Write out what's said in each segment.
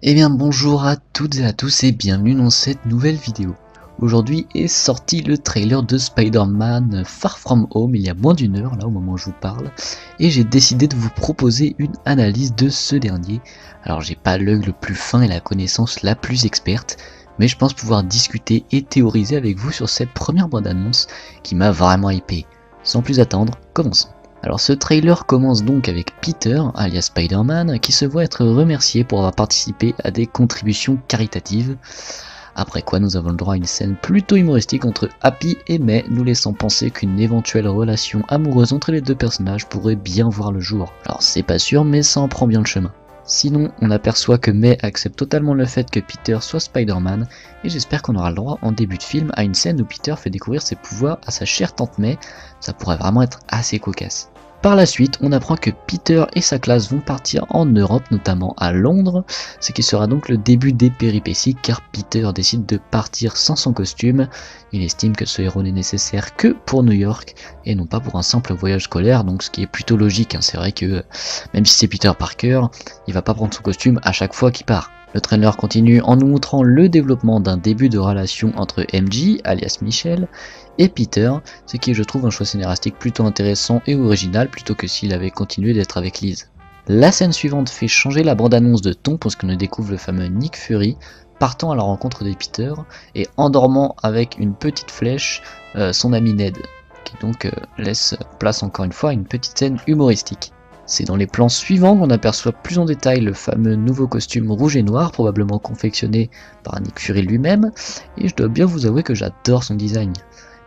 Eh bien bonjour à toutes et à tous et bienvenue dans cette nouvelle vidéo. Aujourd'hui est sorti le trailer de Spider-Man Far From Home il y a moins d'une heure là au moment où je vous parle, et j'ai décidé de vous proposer une analyse de ce dernier. Alors j'ai pas l'œil le plus fin et la connaissance la plus experte, mais je pense pouvoir discuter et théoriser avec vous sur cette première bande-annonce qui m'a vraiment hypé. Sans plus attendre, commençons. Alors ce trailer commence donc avec Peter, alias Spider-Man, qui se voit être remercié pour avoir participé à des contributions caritatives. Après quoi nous avons le droit à une scène plutôt humoristique entre Happy et May, nous laissant penser qu'une éventuelle relation amoureuse entre les deux personnages pourrait bien voir le jour. Alors c'est pas sûr mais ça en prend bien le chemin. Sinon, on aperçoit que May accepte totalement le fait que Peter soit Spider-Man, et j'espère qu'on aura le droit en début de film à une scène où Peter fait découvrir ses pouvoirs à sa chère tante May, ça pourrait vraiment être assez cocasse. Par la suite, on apprend que Peter et sa classe vont partir en Europe, notamment à Londres, ce qui sera donc le début des péripéties car Peter décide de partir sans son costume. Il estime que ce héros n'est nécessaire que pour New York et non pas pour un simple voyage scolaire, donc ce qui est plutôt logique, c'est vrai que même si c'est Peter Parker, il va pas prendre son costume à chaque fois qu'il part. Le trailer continue en nous montrant le développement d'un début de relation entre MJ, alias Michel, et Peter, ce qui est je trouve un choix scénaristique plutôt intéressant et original plutôt que s'il avait continué d'être avec Liz. La scène suivante fait changer la bande-annonce de ton puisqu'on découvre le fameux Nick Fury partant à la rencontre de Peter et endormant avec une petite flèche son ami Ned, qui donc laisse place encore une fois à une petite scène humoristique. C'est dans les plans suivants qu'on aperçoit plus en détail le fameux nouveau costume rouge et noir, probablement confectionné par Nick Fury lui-même, et je dois bien vous avouer que j'adore son design.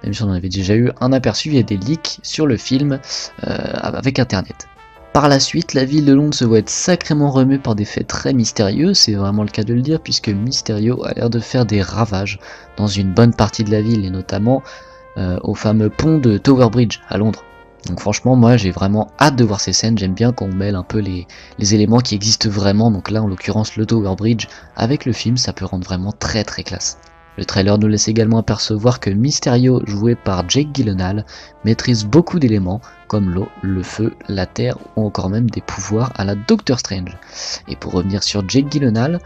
Même si on en avait déjà eu un aperçu, il y a des leaks sur le film avec internet. Par la suite, la ville de Londres se voit être sacrément remuée par des faits très mystérieux, c'est vraiment le cas de le dire, puisque Mysterio a l'air de faire des ravages dans une bonne partie de la ville, et notamment au fameux pont de Tower Bridge à Londres. Donc franchement moi j'ai vraiment hâte de voir ces scènes, j'aime bien qu'on mêle un peu les éléments qui existent vraiment, donc là en l'occurrence le Tower Bridge avec le film, ça peut rendre vraiment très classe. Le trailer nous laisse également apercevoir que Mysterio, joué par Jake Gyllenhaal, maîtrise beaucoup d'éléments comme l'eau, le feu, la terre ou encore même des pouvoirs à la Doctor Strange. Et pour revenir sur Jake Gyllenhaal,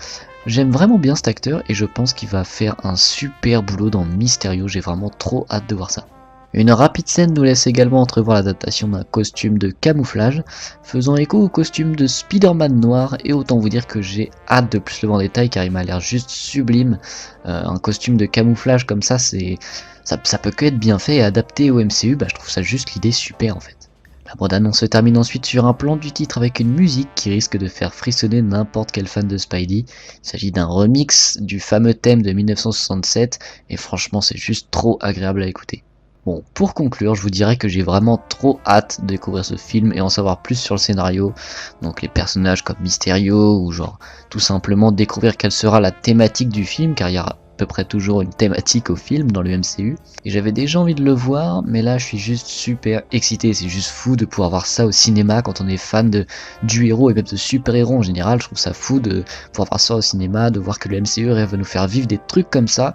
j'aime vraiment bien cet acteur et je pense qu'il va faire un super boulot dans Mysterio, j'ai vraiment trop hâte de voir ça. Une rapide scène nous laisse également entrevoir l'adaptation d'un costume de camouflage, faisant écho au costume de Spider-Man noir, et autant vous dire que j'ai hâte de plus le voir en détail car il m'a l'air juste sublime. Un costume de camouflage comme ça, ça peut que être bien fait et adapté au MCU, je trouve ça juste l'idée super en fait. La bande-annonce se termine ensuite sur un plan du titre avec une musique qui risque de faire frissonner n'importe quel fan de Spidey. Il s'agit d'un remix du fameux thème de 1967 et franchement c'est juste trop agréable à écouter. Bon, pour conclure, je vous dirais que j'ai vraiment trop hâte de découvrir ce film et en savoir plus sur le scénario, donc les personnages comme Mysterio, ou genre tout simplement découvrir quelle sera la thématique du film, car il y a à peu près toujours une thématique au film dans le MCU, et j'avais déjà envie de le voir, mais là je suis juste super excité, c'est juste fou de pouvoir voir ça au cinéma quand on est fan du héros et même de super-héros en général, je trouve ça fou de pouvoir voir ça au cinéma, de voir que le MCU rêve de nous faire vivre des trucs comme ça,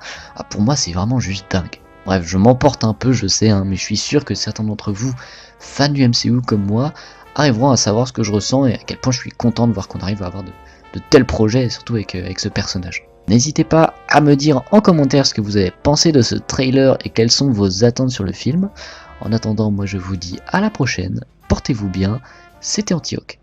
pour moi c'est vraiment juste dingue. Bref, je m'emporte un peu, je sais, mais je suis sûr que certains d'entre vous, fans du MCU comme moi, arriveront à savoir ce que je ressens et à quel point je suis content de voir qu'on arrive à avoir de tels projets, surtout avec ce personnage. N'hésitez pas à me dire en commentaire ce que vous avez pensé de ce trailer et quelles sont vos attentes sur le film. En attendant, moi je vous dis à la prochaine, portez-vous bien, c'était Antioch.